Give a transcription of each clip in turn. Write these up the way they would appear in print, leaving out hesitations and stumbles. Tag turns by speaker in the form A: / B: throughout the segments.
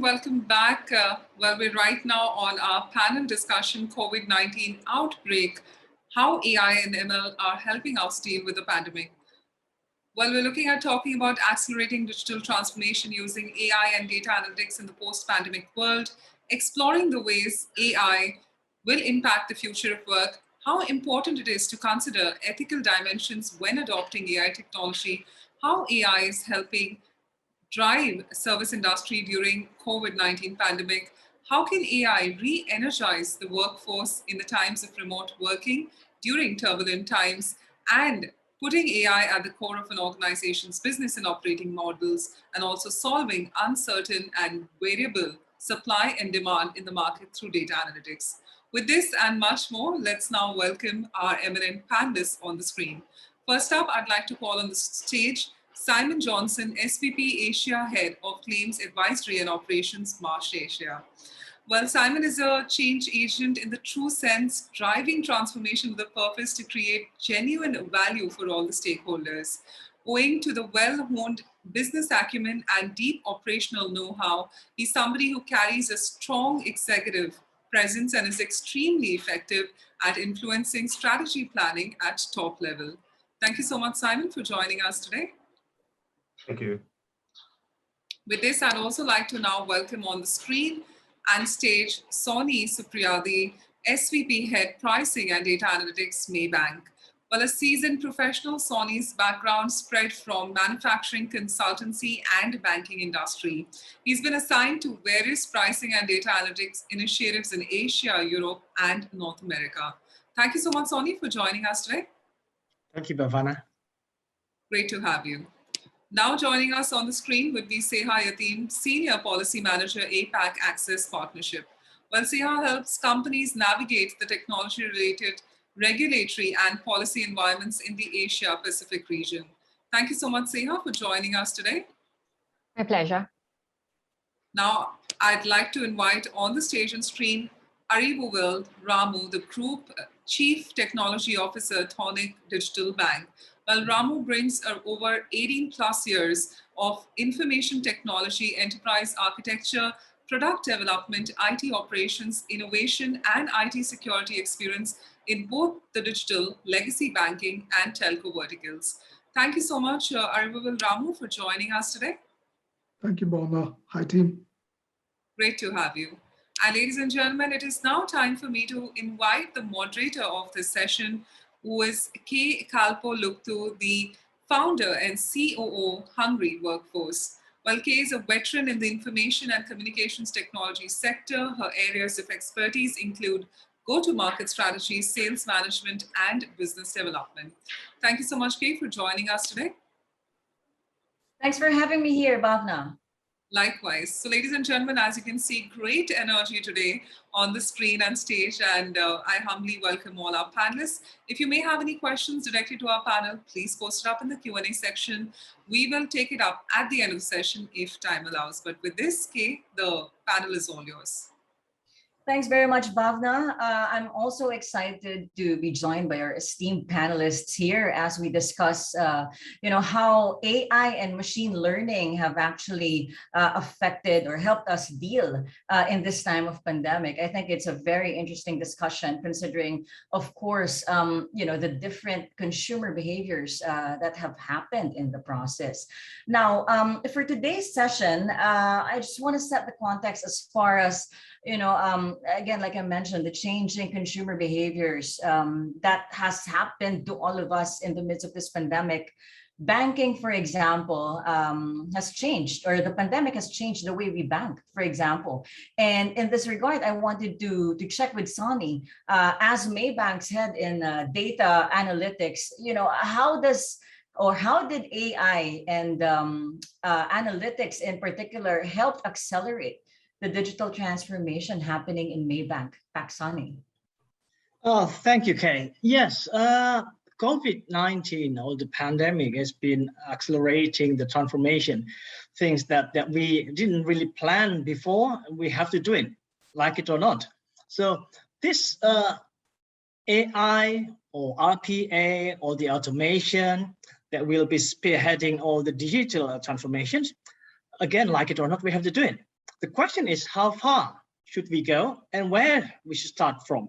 A: welcome back. We're right now on our panel discussion, COVID-19 Outbreak, how AI and ML are helping us deal with the pandemic. Well, we're looking at talking about accelerating digital transformation using AI and data analytics in the post-pandemic world, exploring the ways AI will impact the future of work, how important it is to consider ethical dimensions when adopting AI technology, how AI is helping drive service industry during COVID-19 pandemic, how can AI re-energize the workforce in the times of remote working during turbulent times, and putting AI at the core of an organization's business and operating models, and also solving uncertain and variable supply and demand in the market through data analytics. With this and much more, let's now welcome our eminent panelists on the screen. First up, I'd like to call on the stage Simon Johnson, SVP Asia Head of Claims Advisory and Operations, Marsh Asia. Well, Simon is a change agent in the true sense, driving transformation with a purpose to create genuine value for all the stakeholders. Owing to the well-honed business acumen and deep operational know-how, he's somebody who carries a strong executive presence and is extremely effective at influencing strategy planning at top level. Thank you so much, Simon, for joining us today.
B: Thank you.
A: With this, I'd also like to now welcome on the screen and stage Sony Supriyadi, SVP Head Pricing and Data Analytics, Maybank. Well, a seasoned professional, Sony's background spread from manufacturing, consultancy, and banking industry. He's been assigned to various pricing and data analytics initiatives in Asia, Europe, and North America. Thank you so much, Sony, for joining us today.
C: Thank you, Bhavana.
A: Great to have you. Now joining us on the screen would be Seha Yatim, Senior Policy Manager, APAC Access Partnership. Well, Seha helps companies navigate the technology-related regulatory and policy environments in the Asia-Pacific region. Thank you so much, Seha, for joining us today.
D: My pleasure.
A: Now, I'd like to invite on the stage and screen Aribuvil Ramu, the Group Chief Technology Officer, Tonic Digital Bank. Well, Ramu brings over 18 plus years of information technology, enterprise architecture, product development, IT operations, innovation, and IT security experience in both the digital, legacy banking, and telco verticals. Thank you so much, Aribuvil Ramu, for joining us today.
E: Thank you, Bhavana. Hi, team.
A: Great to have you. And ladies and gentlemen, it is now time for me to invite the moderator of this session, who is K. Kalpo Luktu, the founder and COO, Hungry Workforce. Well, Kay is a veteran in the information and communications technology sector. Her areas of expertise include go-to-market strategy, sales management, and business development. Thank you so much, Kay, for joining us today.
D: Thanks for having me here, Bhavna.
A: Likewise. So ladies and gentlemen, as you can see, great energy today on the screen and stage, and I humbly welcome all our panelists. If you may have any questions directly to our panel, please post it up in the Q&A section. We will take it up at the end of the session if time allows. But with this, Kay, the panel is all yours.
D: Thanks very much, Bhavna. I'm also excited to be joined by our esteemed panelists here as we discuss, how AI and machine learning have actually affected or helped us deal in this time of pandemic. I think it's a very interesting discussion, considering, of course, the different consumer behaviors that have happened in the process. Now, for today's session, I just want to set the context as far as again, like I mentioned, the change in consumer behaviors that has happened to all of us in the midst of this pandemic. Banking, for example, has changed, or the pandemic has changed the way we bank, for example. And in this regard, I wanted to check with Sony, as Maybank's head in data analytics, how did AI and analytics in particular help accelerate the digital transformation happening in Maybank? Sony.
C: Oh, thank you, Kay. Yes, COVID-19 or the pandemic has been accelerating the transformation, things that we didn't really plan before. We have to do it, like it or not. So this AI or RPA or the automation that will be spearheading all the digital transformations, again, like it or not, we have to do it. The question is, how far should we go and where we should start from?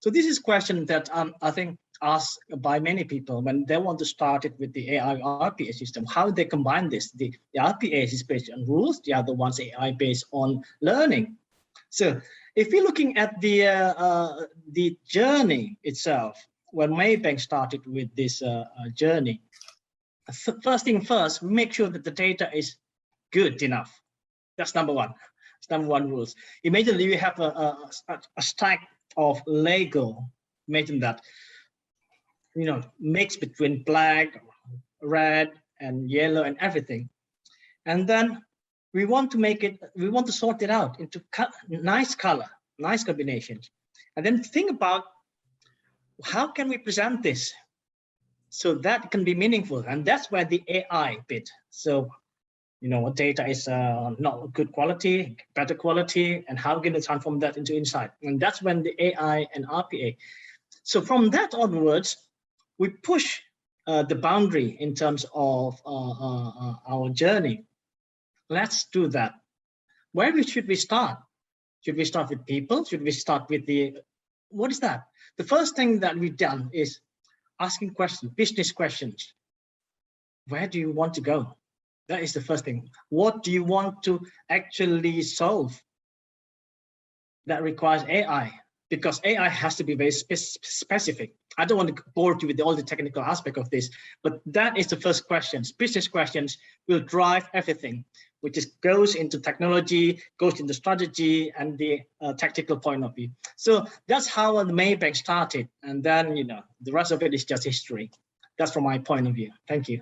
C: So this is a question that I think asked by many people when they want to start it with the AI RPA system. How they combine this? The RPA is based on rules, the other one's AI based on learning. So if we're looking at the journey itself, when Maybank started with this journey, first thing first, make sure that the data is good enough. That's number one. It's number one rules. Imagine you have a stack of Lego. Imagine that, you know, mixed between black, red, and yellow and everything. And then we want to make it, we want to sort it out into nice color, nice combinations. And then think about how can we present this so that can be meaningful. And that's where the AI bit. So, you know, what data is not good quality, better quality, and how can we transform that into insight? And that's when the AI and RPA. So from that onwards, we push the boundary in terms of our journey. Let's do that. Where should we start? Should we start with people? Should we start with what is that? The first thing that we've done is asking questions, business questions. Where do you want to go? That is the first thing. What do you want to actually solve? That requires AI, because AI has to be very specific. I don't want to bore you with all the technical aspect of this, but that is the first questions. Business questions will drive everything, which goes into technology, goes into strategy, and the tactical point of view. So that's how the Maybank started, and then, you know, the rest of it is just history. That's from my point of view. Thank you.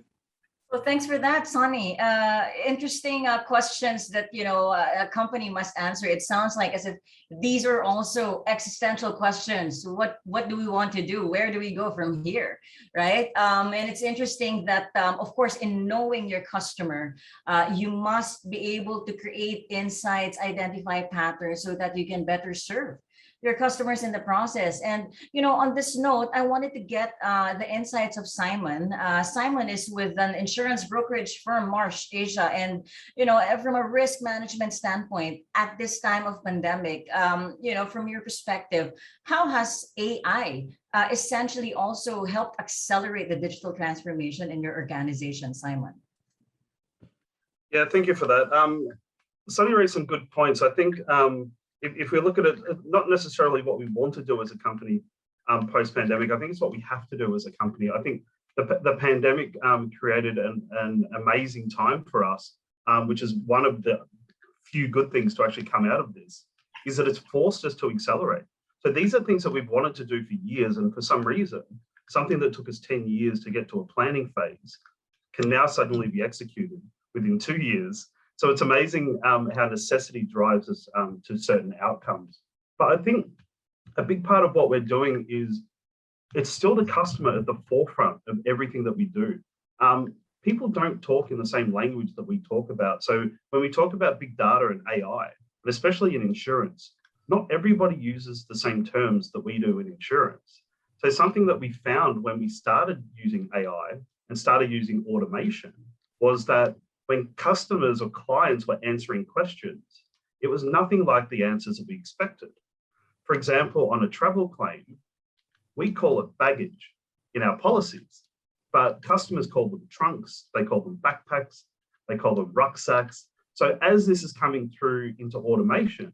D: Well, thanks for that, Sonny. Interesting questions that, you know, a company must answer. It sounds like as if these are also existential questions. What do we want to do? Where do we go from here, right? And it's interesting that, of course, in knowing your customer, you must be able to create insights, identify patterns so that you can better serve your customers in the process. And, you know, on this note, I wanted to get the insights of Simon. Simon is with an insurance brokerage firm, Marsh Asia. And, you know, from a risk management standpoint, at this time of pandemic, you know, from your perspective, how has AI essentially also helped accelerate the digital transformation in your organization, Simon?
B: Yeah, thank you for that. Sonny raised some good points. I think if we look at it, not necessarily what we want to do as a company post-pandemic, I think it's what we have to do as a company. I think the pandemic created an amazing time for us, which is one of the few good things to actually come out of this, is that it's forced us to accelerate. So these are things that we've wanted to do for years, and for some reason, something that took us 10 years to get to a planning phase can now suddenly be executed within 2 years. So it's amazing how necessity drives us to certain outcomes. But I think a big part of what we're doing is it's still the customer at the forefront of everything that we do. People don't talk in the same language that we talk about. So when we talk about big data and AI, and especially in insurance, not everybody uses the same terms that we do in insurance. So something that we found when we started using AI and started using automation was that when customers or clients were answering questions, it was nothing like the answers that we expected. For example, on a travel claim, we call it baggage in our policies, but customers call them trunks, they call them backpacks, they call them rucksacks. So as this is coming through into automation,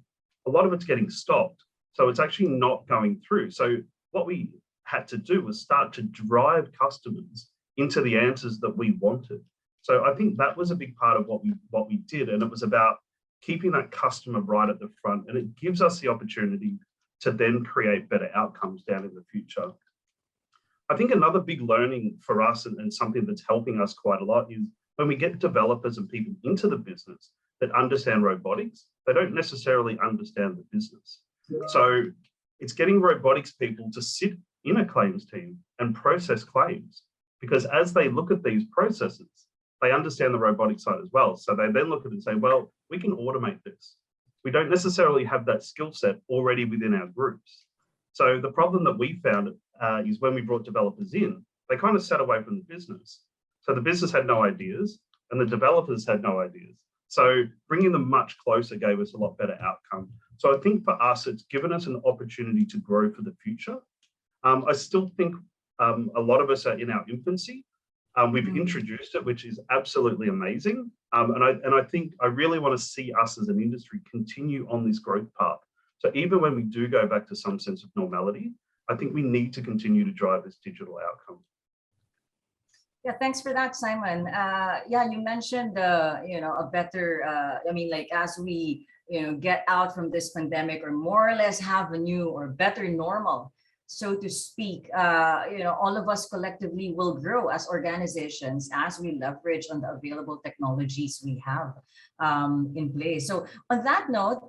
B: a lot of it's getting stopped. So it's actually not going through. So what we had to do was start to drive customers into the answers that we wanted. So I think that was a big part of what we did, and it was about keeping that customer right at the front, and it gives us the opportunity to then create better outcomes down in the future. I think another big learning for us and something that's helping us quite a lot is when we get developers and people into the business that understand robotics, they don't necessarily understand the business. So it's getting robotics people to sit in a claims team and process claims, because as they look at these processes, they understand the robotic side as well. So they then look at it and say, well, we can automate this. We don't necessarily have that skill set already within our groups. So the problem that we found is when we brought developers in, they kind of sat away from the business. So the business had no ideas and the developers had no ideas. So bringing them much closer gave us a lot better outcome. So I think for us, it's given us an opportunity to grow for the future. I still think a lot of us are in our infancy. We've introduced it, which is absolutely amazing. And I think I really want to see us as an industry continue on this growth path. So even when we do go back to some sense of normality, I think we need to continue to drive this digital outcome.
D: Yeah, thanks for that, Simon. Yeah, you mentioned, a better, as we, get out from this pandemic or more or less have a new or better normal, so to speak, all of us collectively will grow as organizations as we leverage on the available technologies we have in place. So on that note,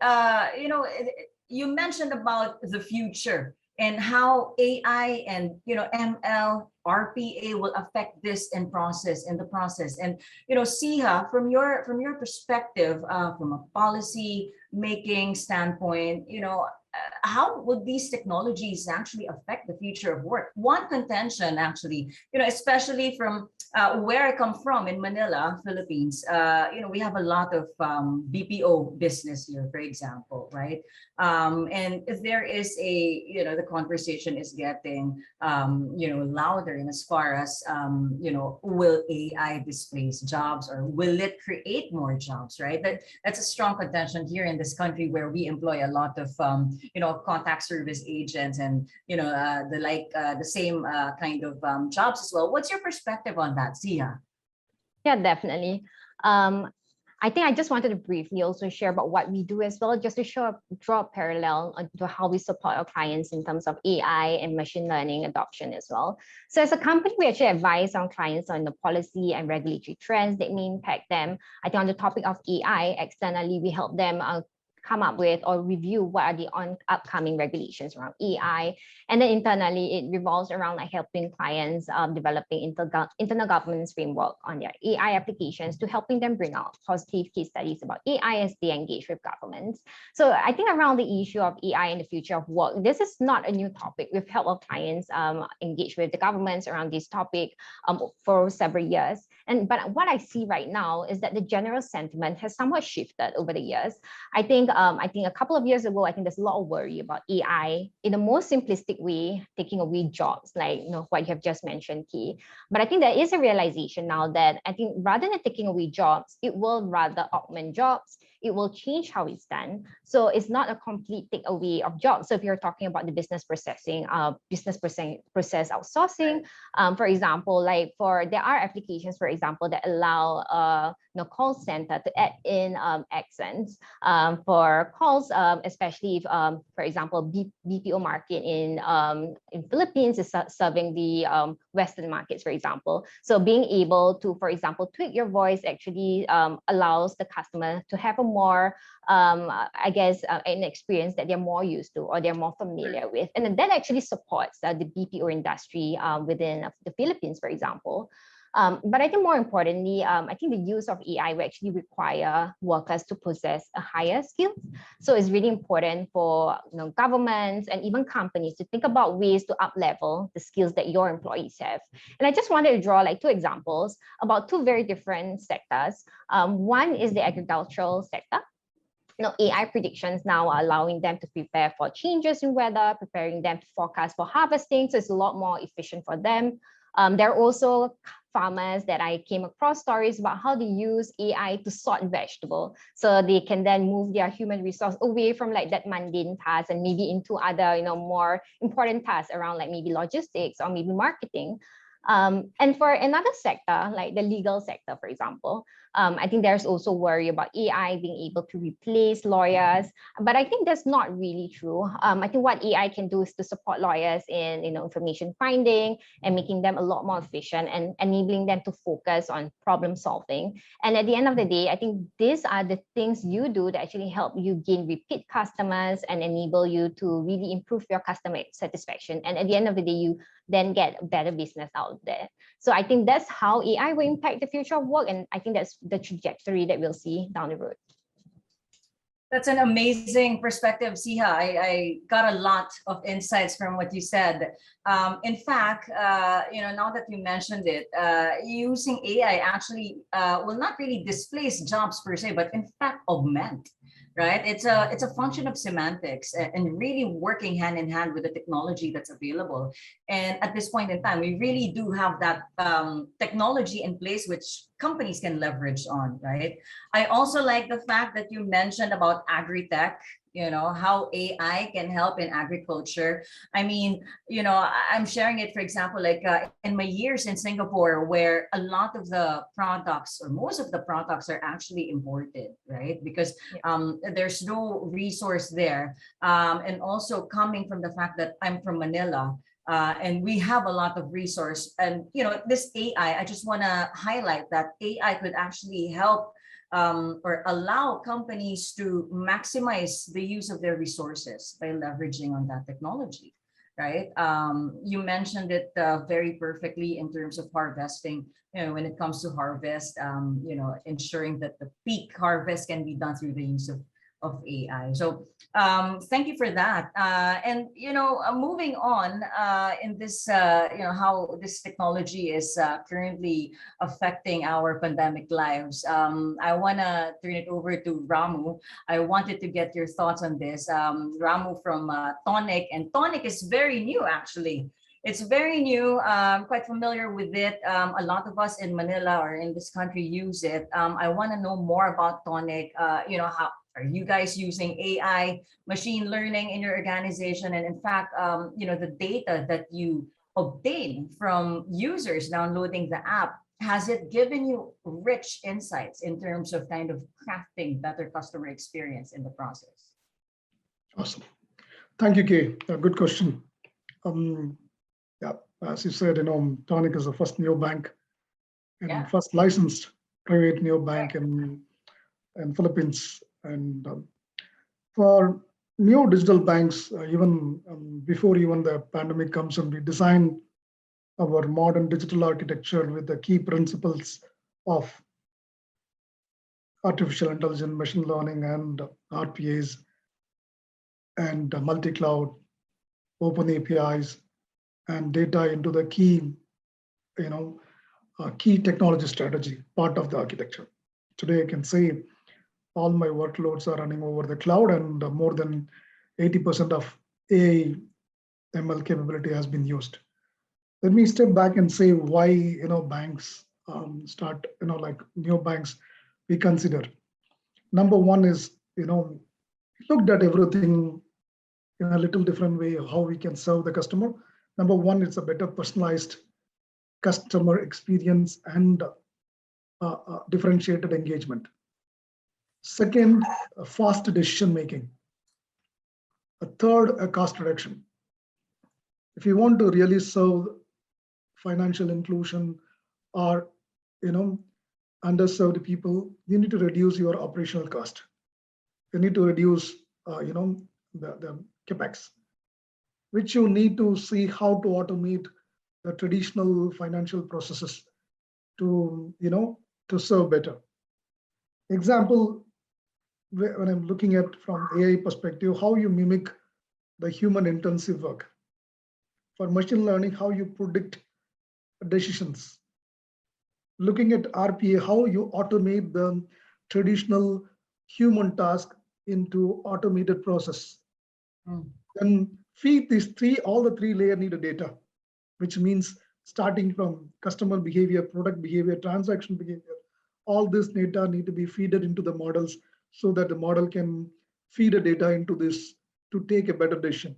D: you mentioned about the future and how AI and ML, RPA will affect this in the process. And Siha, from your perspective, from a policy making standpoint, how would these technologies actually affect the future of work? One contention, actually, especially from where I come from in Manila, Philippines, we have a lot of BPO business here, for example, right? And if there is the conversation is getting, louder, and as far as, will AI displace jobs or will it create more jobs, right? That's a strong contention here in this country where we employ a lot of, contact service agents and, the same kind of jobs as well. What's your perspective on that, Sia?
F: Yeah, definitely. I think I just wanted to briefly also share about what we do as well, just to draw a parallel to how we support our clients in terms of AI and machine learning adoption as well. So as a company, we actually advise our clients on the policy and regulatory trends that may impact them. I think on the topic of AI, externally, we help them come up with or review what are the upcoming regulations around AI. And then internally, it revolves around helping clients developing internal governance framework on their AI applications to helping them bring out positive case studies about AI as they engage with governments. So I think around the issue of AI in the future of work, this is not a new topic. We've helped our clients engage with the governments around this topic for several years. But what I see right now is that the general sentiment has somewhat shifted over the years. I think a couple of years ago, I think there's a lot of worry about AI in the most simplistic way, taking away jobs, like what you have just mentioned, Key. But I think there is a realization now that I think rather than taking away jobs, it will rather augment jobs. It will change how it's done. So it's not a complete takeaway of jobs. So if you're talking about the business process outsourcing, for example, there are applications, for example, that allow call center to add in accents for calls, especially if, for example, BPO market in Philippines is serving the Western markets, for example. So being able to, for example, tweak your voice actually allows the customer to have a more, an experience that they're more used to or they're more familiar with. And that actually supports the BPO industry within the Philippines, for example. But I think more importantly, I think the use of AI will actually require workers to possess a higher skill. So it's really important for governments and even companies to think about ways to up-level the skills that your employees have. And I just wanted to draw two examples about two very different sectors. One is the agricultural sector. AI predictions now are allowing them to prepare for changes in weather, preparing them to forecast for harvesting. So it's a lot more efficient for them. There are also farmers that I came across stories about how they use AI to sort vegetable. So they can then move their human resource away from that mundane task and maybe into other, more important tasks around maybe logistics or maybe marketing. And for another sector, like the legal sector, for example, I think there's also worry about AI being able to replace lawyers, but I think that's not really true. I think what AI can do is to support lawyers in information finding and making them a lot more efficient and enabling them to focus on problem solving. And at the end of the day, I think these are the things you do that actually help you gain repeat customers and enable you to really improve your customer satisfaction. And at the end of the day, you then get better business out there. So I think that's how AI will impact the future of work. And I think that's the trajectory that we'll see down the road.
D: That's an amazing perspective, Siha. I got a lot of insights from what you said. In fact, now that you mentioned it, using AI actually will not really displace jobs per se, but in fact augment. Right? It's a function of semantics and really working hand in hand with the technology that's available. And at this point in time, we really do have that technology in place which companies can leverage on, right? I also like the fact that you mentioned about agri-tech, how AI can help in agriculture. I mean, I'm sharing it, for example, like in my years in Singapore, where a lot of the products or most of the products are actually imported, right? Because there's no resource there. And also coming from the fact that I'm from Manila, and we have a lot of resource. And this AI, I just want to highlight that AI could actually help or allow companies to maximize the use of their resources by leveraging on that technology, right? You mentioned it very perfectly in terms of harvesting. When it comes to harvest, ensuring that the peak harvest can be done through the use of AI. So thank you for that. And moving on in this, how this technology is currently affecting our pandemic lives. I want to turn it over to Ramu. I wanted to get your thoughts on this. Ramu from Tonic, and Tonic is very new actually. It's very new. I'm quite familiar with it. A lot of us in Manila or in this country use it. I want to know more about Tonic. How are you guys using AI, machine learning in your organization? And in fact, the data that you obtain from users downloading the app, has it given you rich insights in terms of kind of crafting better customer experience in the process?
E: Awesome. Thank you, Kay. Good question. Yeah, as you said, Tonic is the first neobank and first licensed private neobank in Philippines. And for new digital banks, even before even the pandemic comes, and we design our modern digital architecture with the key principles of artificial intelligence, machine learning, and RPAs, and multi-cloud, open APIs, and data into the key, key technology strategy part of the architecture. Today, I can say all my workloads are running over the cloud, and more than 80% of AI ML capability has been used. Let me step back and say why banks start like new banks we consider. Number one is looked at everything in a little different way, how we can serve the customer. Number one, it's a better personalized customer experience and differentiated engagement. Second, a fast decision making. A third, a cost reduction. If you want to really serve financial inclusion or underserved people, you need to reduce your operational cost. You need to reduce the capex, which you need to see how to automate the traditional financial processes to serve better. Example, when I'm looking at from AI perspective, how you mimic the human intensive work. For machine learning, how you predict decisions. Looking at RPA, how you automate the traditional human task into automated process. Then feed these all the three layer need a data, which means starting from customer behavior, product behavior, transaction behavior, all this data need to be feeded into the models so that the model can feed the data into this to take a better decision.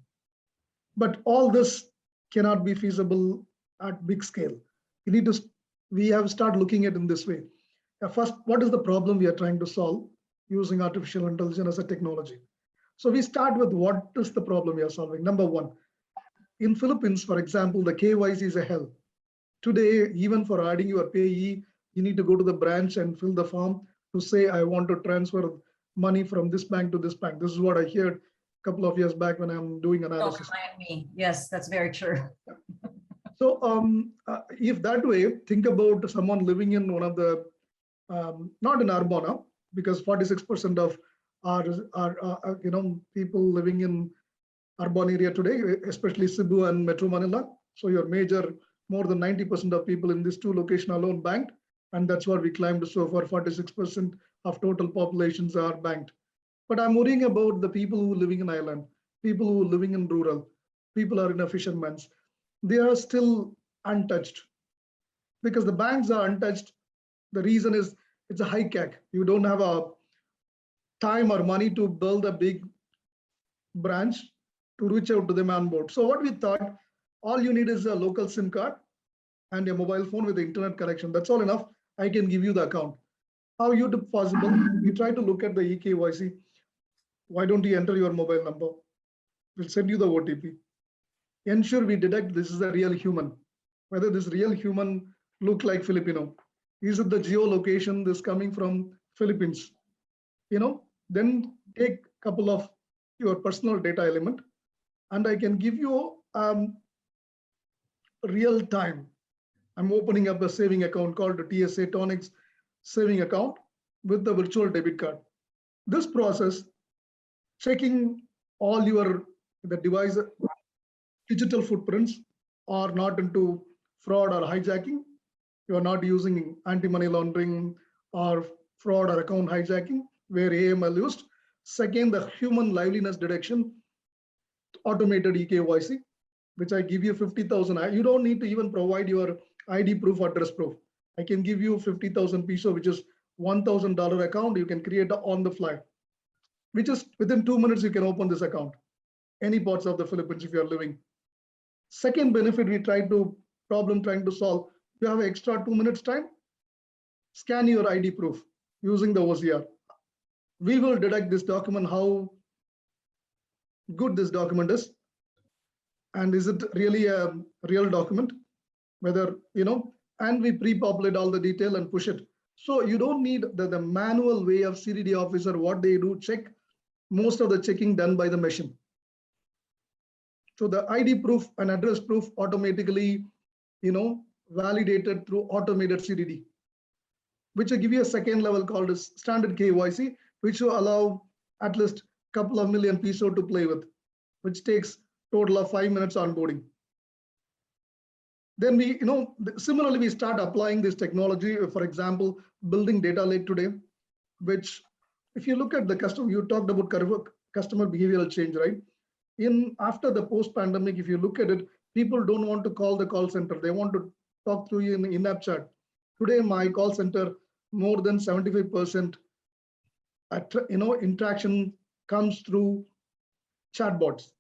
E: But all this cannot be feasible at big scale. We have to start looking at it in this way. First, what is the problem we are trying to solve using artificial intelligence as a technology? So we start with what is the problem we are solving. Number one, in Philippines, for example, the KYC is a hell. Today, even for adding your payee, you need to go to the branch and fill the form to say, I want to transfer money from this bank to this bank. This is what I heard a couple of years back when I'm doing analysis.
D: Don't remind me. Yes, that's very true.
E: So if that way, think about someone living in one of the, not in Arbona, because 46% of are people living in urban area today, especially Cebu and Metro Manila. So your major, more than 90% of people in these two locations alone banked, and that's what we climbed so far. 46% of total populations are banked. But I'm worrying about the people who are living in island, people who are living in rural, people are in a fisherman's. They are still untouched because the banks are untouched. The reason is it's a high CAC. You don't have a time or money to build a big branch to reach out to them on board. So what we thought, all you need is a local SIM card and a mobile phone with the internet connection. That's all enough. I can give you the account. How you do possible? We try to look at the eKYC. Why don't you enter your mobile number? We'll send you the OTP. Ensure we detect this is a real human. Whether this real human look like Filipino. Is it the geolocation this coming from Philippines? Then take a couple of your personal data element, and I can give you real time. I'm opening up a saving account called the TSA Tonics saving account with the virtual debit card. This process, checking all the device digital footprints are not into fraud or hijacking. You are not using anti-money laundering or fraud or account hijacking where AML used. Second, the human liveliness detection, automated eKYC, which I give you 50,000. You don't need to even provide your ID proof, address proof. I can give you 50,000 peso, which is $1,000 account. You can create on the fly, which is within 2 minutes, you can open this account. Any parts of the Philippines, if you are living. Second benefit we trying to solve, you have extra 2 minutes time, scan your ID proof using the OCR. We will detect this document, how good this document is, and is it really a real document, whether, and we pre-populate all the detail and push it. So you don't need the manual way of CDD officer, what they do, check most of the checking done by the machine. So the ID proof and address proof automatically, validated through automated CDD, which will give you a second level called as standard KYC, which will allow at least a couple of million peso to play with, which takes total of 5 minutes onboarding. Then we, similarly, we start applying this technology, for example, building data lake today, which if you look at the customer, you talked about customer behavioral change, right? After the post-pandemic, if you look at it, people don't want to call the call center. They want to talk to you in in-app chat. Today, my call center, more than 75% interaction comes through chatbots,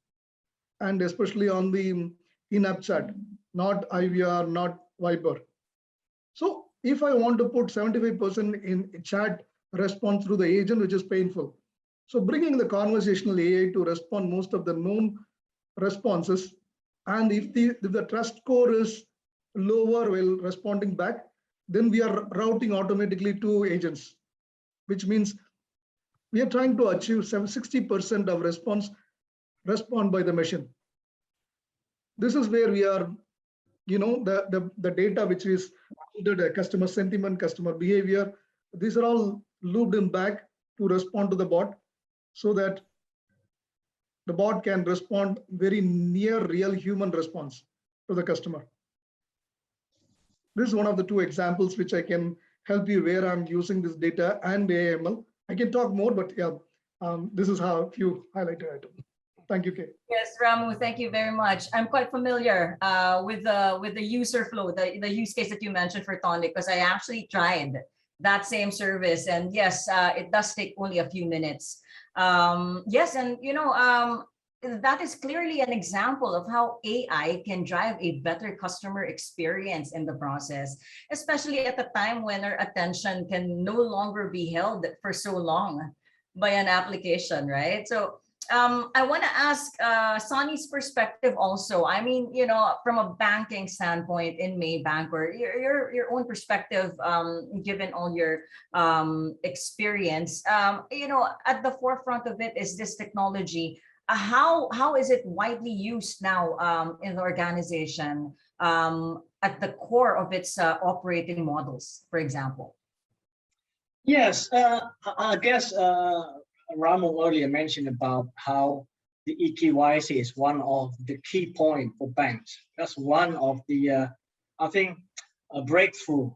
E: and especially on the in-app chat, not IVR, not Viber. So if I want to put 75% in chat response through the agent, which is painful. So bringing the conversational AI to respond most of the known responses, and if the trust score is lower while responding back, then we are routing automatically to agents, which means we are trying to achieve 60% of respond by the machine. This is where we are, the data which is the customer sentiment, customer behavior, these are all looped in back to respond to the bot, so that the bot can respond very near real human response to the customer. This is one of the two examples which I can help you where I'm using this data and AML. I can talk more, but yeah, this is how a few highlighted items. Thank you, Kay.
D: Yes, Ramu, thank you very much. I'm quite familiar with the user flow, the use case that you mentioned for Tonic, because I actually tried that same service, and yes, it does take only a few minutes. Yes, and that is clearly an example of how AI can drive a better customer experience in the process, especially at a time when our attention can no longer be held for so long by an application, right? So I want to ask Sonny's perspective also. I mean, from a banking standpoint in Maybank, or your own perspective, given all your experience, at the forefront of it is this technology. How is it widely used now in the organization at the core of its operating models, for example?
C: Yes, I guess Ramo earlier mentioned about how the eKYC is one of the key points for banks. That's one of the, I think, a breakthrough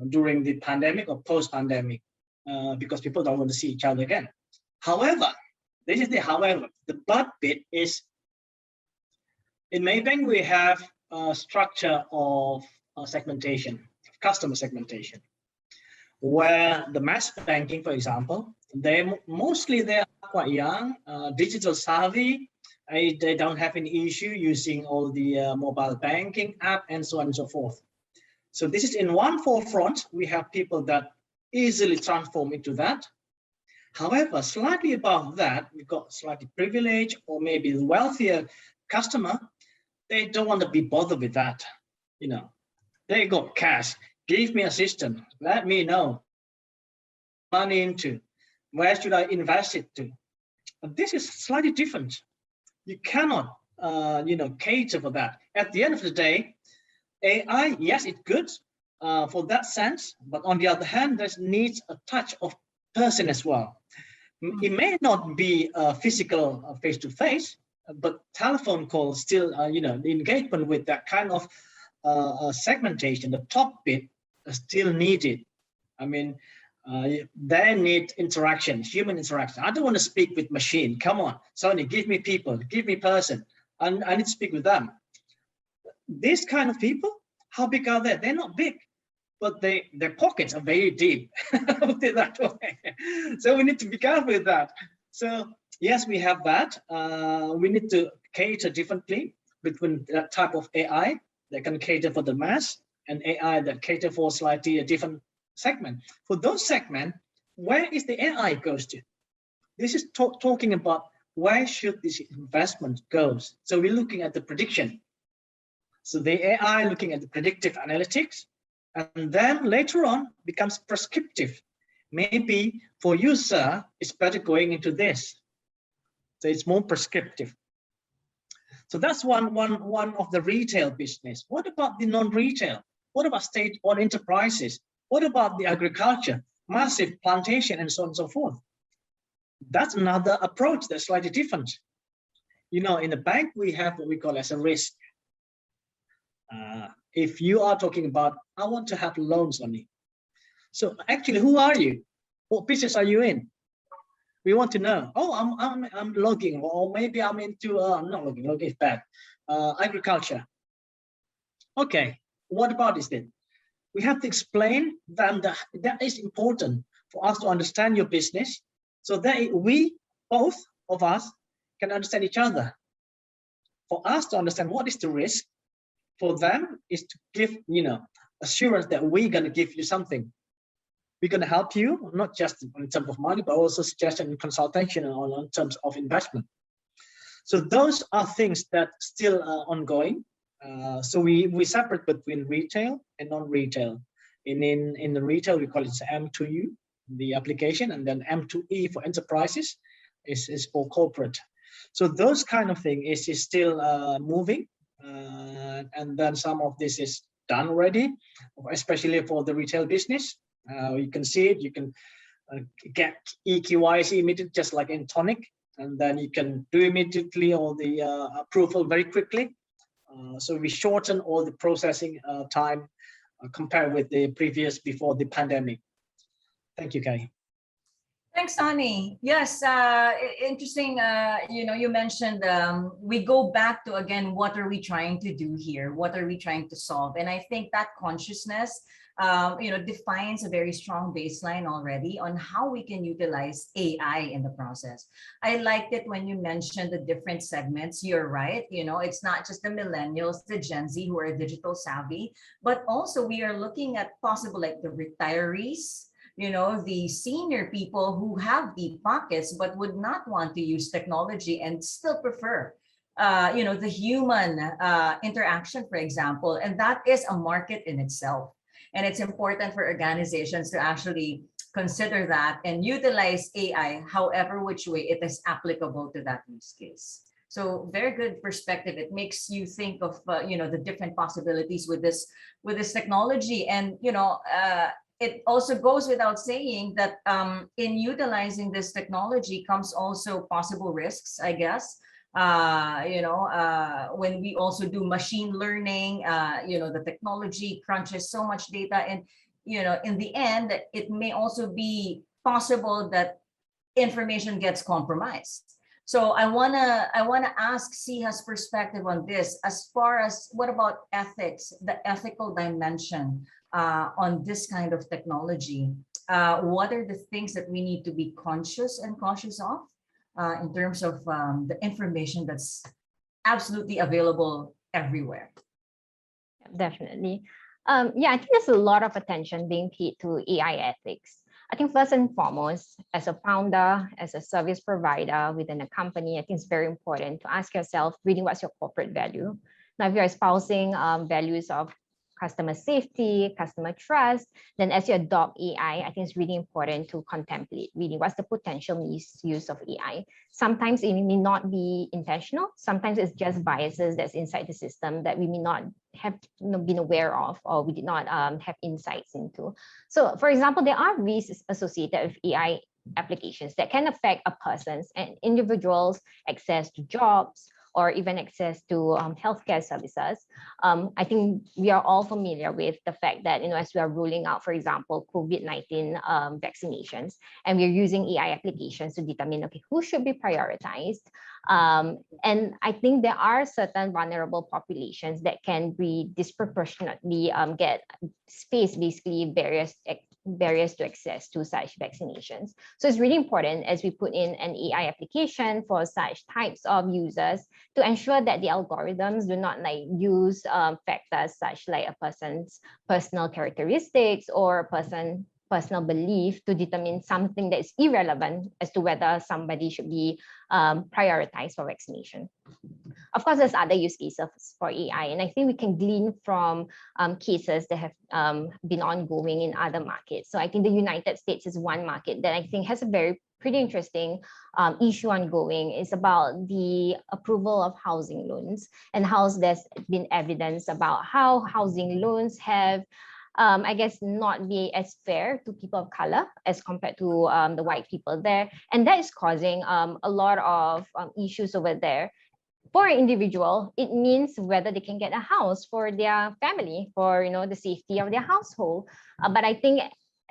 C: during the pandemic or post-pandemic, because people don't want to see each other again. However, this is the however. The but bit is, in Maybank, we have a structure of segmentation, customer segmentation, where the mass banking, for example, they are quite young, digital savvy. They don't have any issue using all the mobile banking app and so on and so forth. So this is in one forefront. We have people that easily transform into that. However, slightly above that, we've got slightly privileged or maybe wealthier customer. They don't want to be bothered with that. They got cash. Give me a system. Let me know money into. Where should I invest it to? But this is slightly different. You cannot, cater for that. At the end of the day, AI, yes, it's good for that sense, but on the other hand, there needs a touch of person as well. It may not be physical face-to-face, but telephone calls still, the engagement with that kind of segmentation, the top bit, still needed. I mean, they need interaction, human interaction. I don't want to speak with machine. Come on, Sony, give me people, give me person. I need to speak with them. This kind of people, how big are they? They're not big, but their pockets are very deep. Put it that way. So we need to be careful with that. So yes, we have that. We need to cater differently between that type of AI that can cater for the mass and AI that cater for slightly a different segment. For those segments, where is the AI goes to? This is talking about where should this investment goes. So we're looking at the prediction. So the AI looking at the predictive analytics, and then later on becomes prescriptive. Maybe for you, sir, it's better going into this. So it's more prescriptive. So that's one of the retail business. What about the non-retail? What about state-owned enterprises? What about the agriculture, massive plantation, and so on and so forth? That's another approach that's slightly different. In the bank, we have what we call as a risk. If you are talking about, I want to have loans on it. So actually, who are you? What business are you in? We want to know. Oh, I'm logging, or maybe I'm into I'm not logging. Logging is bad. Agriculture. Okay. What about this then? We have to explain them that is important for us to understand your business, so that we both of us can understand each other. For us to understand what is the risk, for them is to give assurance that we're going to give you something. We're going to help you, not just in terms of money, but also suggestion and consultation on terms of investment. So those are things that still are ongoing. So we separate between retail and non-retail. In the retail, we call it M2U, the application, and then M2E for enterprises is for corporate. So those kind of thing is still moving. And then some of this is done already, especially for the retail business. You can see it, you can get eKYC immediately, just like in Tonic, and then you can do immediately all the approval very quickly. So we shorten all the processing time compared with the previous before the pandemic. Thank you, Kay.
D: Thanks, Ani. Yes, interesting. You mentioned we go back to, again, what are we trying to do here? What are we trying to solve? And I think that consciousness, defines a very strong baseline already on how we can utilize AI in the process. I liked it when you mentioned the different segments. You're right. It's not just the millennials, the Gen Z who are digital savvy, but also we are looking at possible like the retirees, the senior people who have deep pockets but would not want to use technology and still prefer, the human interaction, for example. And that is a market in itself. And it's important for organizations to actually consider that and utilize AI however which way it is applicable to that use case. So very good perspective. It makes you think of the different possibilities with this technology. And it also goes without saying that in utilizing this technology comes also possible risks, I guess. When we also do machine learning, the technology crunches so much data, and in the end, it may also be possible that information gets compromised. So I wanna ask Siha's perspective on this, as far as what about ethics, the ethical dimension on this kind of technology. What are the things that we need to be conscious and cautious of in terms of the information that's absolutely available everywhere?
F: Definitely. Yeah, I think there's a lot of attention being paid to AI ethics. I think first and foremost, as a founder, as a service provider within a company, I think it's very important to ask yourself, really, what's your corporate value? Now, if you're espousing values of customer safety, customer trust, then as you adopt AI, I think it's really important to contemplate really what's the potential misuse of AI. Sometimes it may not be intentional. Sometimes it's just biases that's inside the system that we may not have been aware of, or we did not have insights into. So for example, there are risks associated with AI applications that can affect a person's and individuals' access to jobs, or even access to healthcare services. I think we are all familiar with the fact that, as we are rolling out, for example, COVID-19 vaccinations, and we're using AI applications to determine, okay, who should be prioritized. And I think there are certain vulnerable populations that can be disproportionately get space, basically barriers to access to such vaccinations. So it's really important as we put in an AI application for such types of users to ensure that the algorithms do not use factors such like a person's personal characteristics or personal belief to determine something that is irrelevant as to whether somebody should be prioritized for vaccination. Of course, there's other use cases for AI, and I think we can glean from cases that have been ongoing in other markets. So I think the United States is one market that I think has a pretty interesting issue ongoing. Is about the approval of housing loans, and how there's been evidence about how housing loans have I guess not be as fair to people of color as compared to the white people there. And that is causing a lot of issues over there. For an individual, it means whether they can get a house for their family, for the safety of their household. But I think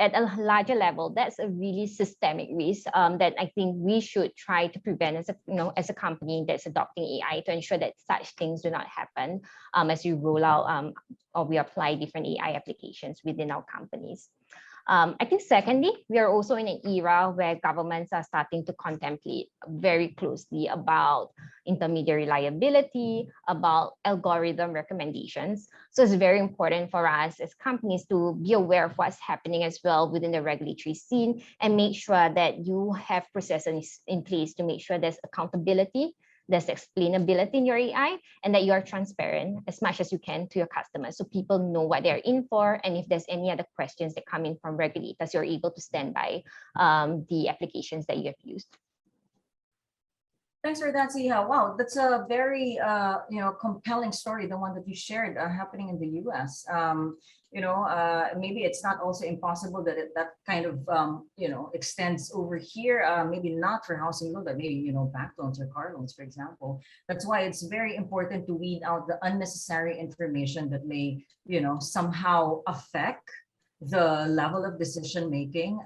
F: at a larger level, that's a really systemic risk that I think we should try to prevent as a company that's adopting AI, to ensure that such things do not happen as we roll out or we apply different AI applications within our companies. I think secondly, we are also in an era where governments are starting to contemplate very closely about intermediary liability, about algorithm recommendations. So it's very important for us as companies to be aware of what's happening as well within the regulatory scene, and make sure that you have processes in place to make sure there's accountability, there's explainability in your AI, and that you are transparent as much as you can to your customers, so people know what they're in for. And if there's any other questions that come in from regulators, you're able to stand by the applications that you have used.
D: Thanks for that, Siha. Wow, that's a very compelling story, the one that you shared happening in the US. Maybe it's not also impossible that that kind of extends over here. Maybe not for housing loan, but maybe bank loans or car loans, for example. That's why it's very important to weed out the unnecessary information that may somehow affect the level of decision making.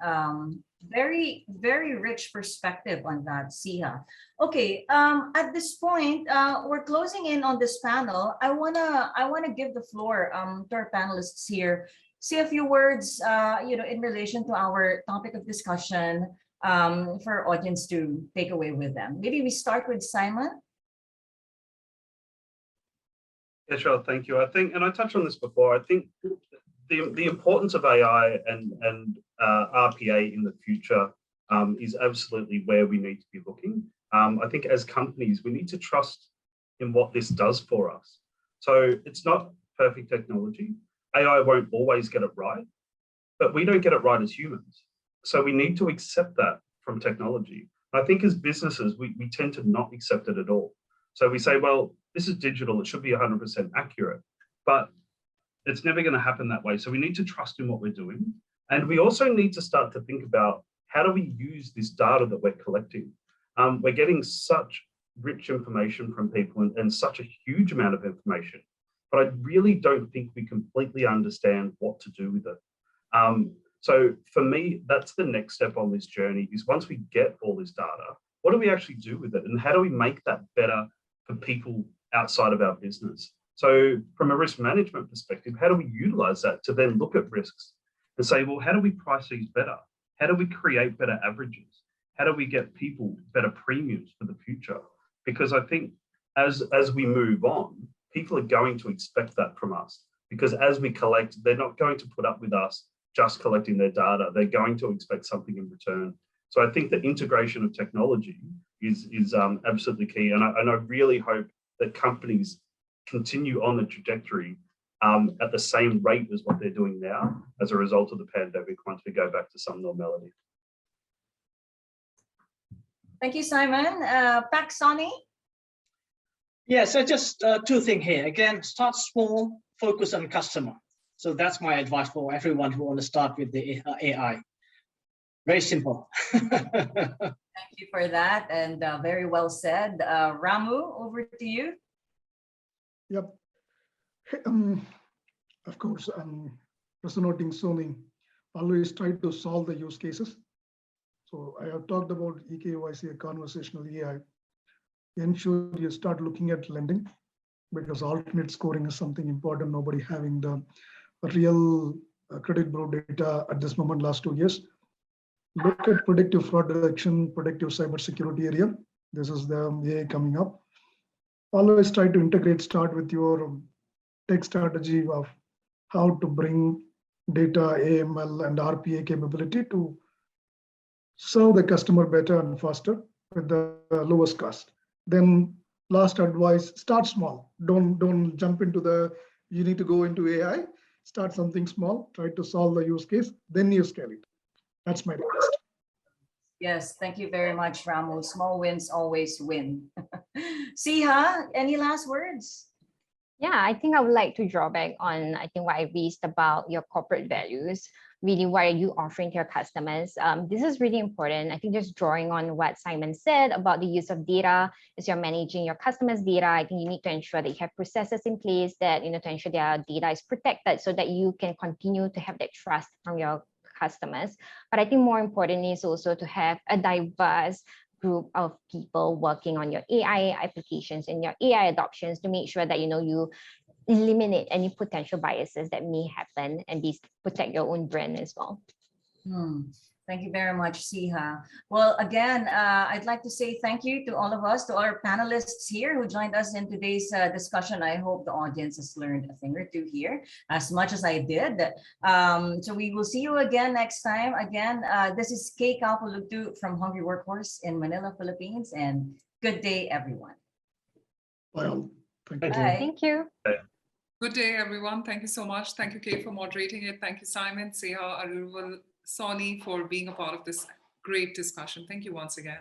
D: Very, very rich perspective on that, Siha. Okay, at this point, we're closing in on this panel. I wanna give the floor to our panelists here. Say a few words, in relation to our topic of discussion, for our audience to take away with them. Maybe we start with Simon.
B: Yeah, sure. Thank you. I think, and I touched on this before, I think the importance of AI and RPA in the future is absolutely where we need to be looking. I think as companies, we need to trust in what this does for us. So it's not perfect technology. AI won't always get it right, but we don't get it right as humans. So we need to accept that from technology. I think as businesses, we tend to not accept it at all. So we say, well, this is digital, it should be 100% accurate, but it's never going to happen that way. So we need to trust in what we're doing And we also need to start to think about how do we use this data that we're collecting? We're getting such rich information from people and such a huge amount of information, but I really don't think we completely understand what to do with it. So for me, that's the next step on this journey is once we get all this data, what do we actually do with it? And how do we make that better for people outside of our business? So from a risk management perspective, how do we utilize that to then look at risks and say, well, how do we price these better? How do we create better averages? How do we get people better premiums for the future? Because I think as we move on, people are going to expect that from us. Because as we collect, they're not going to put up with us just collecting their data. They're going to expect something in return. So I think the integration of technology is absolutely key. And I really hope that companies continue on the trajectory at the same rate as what they're doing now as a result of the pandemic once we go back to some normality.
D: Thank you, Simon. Pak Sonny?
C: Yeah, so just two things here. Again, start small, focus on customer. So that's my advice for everyone who want to start with the AI. Very simple.
D: Thank you for that, and very well said. Ramu, over to you.
E: Yep. Of course, resonating Sony, always try to solve the use cases. So I have talked about EKYC, conversational AI. Ensure you start looking at lending because alternate scoring is something important. Nobody having the real credit bureau data at this moment, last 2 years. Look at predictive fraud detection, predictive cybersecurity area. This is the AI coming up. Always try to integrate, start with your tech strategy of how to bring data, AML and RPA capability to serve the customer better and faster with the lowest cost. Then last advice, start small. Don't jump into you need to go into AI. Start something small, try to solve the use case, then you scale it. That's my request.
D: Yes, thank you very much, Ramu. Small wins always win. Siha, any last words?
F: Yeah, I think I would like to draw back on, I think what I raised about your corporate values. Really, what are you offering to your customers? This is really important. I think just drawing on what Simon said about the use of data as you're managing your customers' data. I think you need to ensure that you have processes in place that, to ensure their data is protected so that you can continue to have that trust from your customers. But I think more important is also to have a diverse group of people working on your AI applications and your AI adoptions to make sure that you eliminate any potential biases that may happen and protect your own brand as well.
D: Thank you very much, Siha. Well, again, I'd like to say thank you to all of us, to our panelists here who joined us in today's discussion. I hope the audience has learned a thing or two here, as much as I did. So we will see you again next time. Again, this is Kay Kapulutu from Hungry Workhorse in Manila, Philippines, and good day, everyone.
E: Well, thank you.
D: Bye.
F: Thank you.
A: Good day, everyone. Thank you so much. Thank you, Kay, for moderating it. Thank you, Simon, Siha, Arulwal, Sonny, for being a part of this great discussion. Thank you once again.